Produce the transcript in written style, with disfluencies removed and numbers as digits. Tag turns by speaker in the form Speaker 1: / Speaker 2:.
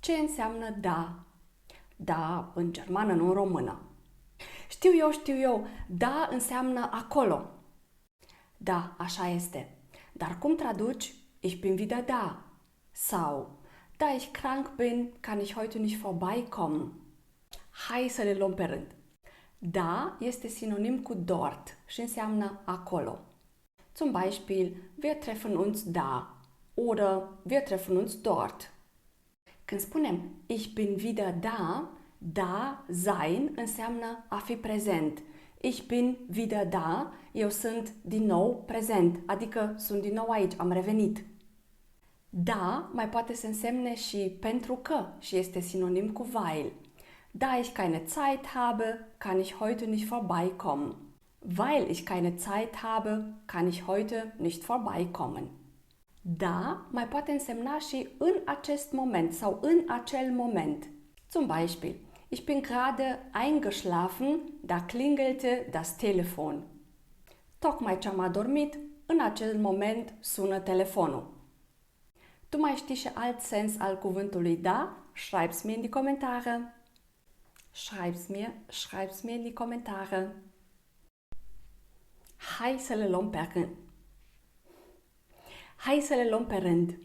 Speaker 1: Ce înseamnă da? Da în germană, nu în română. Știu eu, da înseamnă acolo. Da, așa este. Dar cum traduci ich bin wieder da? Sau da ich krank bin, kann ich heute nicht vorbeikommen. Hai să le luăm pe rând. Da este sinonim cu dort și înseamnă acolo. Zum Beispiel, wir treffen uns da oder wir treffen uns dort. Când spunem ich bin wieder da, da, sein, înseamnă a fi prezent. Ich bin wieder da, eu sunt din nou prezent, adică sunt din nou aici, am revenit. Da mai poate să însemne și pentru că și este sinonim cu weil. Da ich keine Zeit habe, kann ich heute nicht vorbeikommen. Weil ich keine Zeit habe, kann ich heute nicht vorbeikommen. Da mai poate însemna și în acest moment sau în acel moment. Zum Beispiel, ich bin gerade eingeschlafen, da klingelte das Telefon. Tocmai ce am adormit, în acel moment sună telefonul. Tu mai știi și alt sens al cuvântului da? Schreib's mir in die Kommentare. Schreib's mir in die Kommentare. Hai să le luăm pe rând.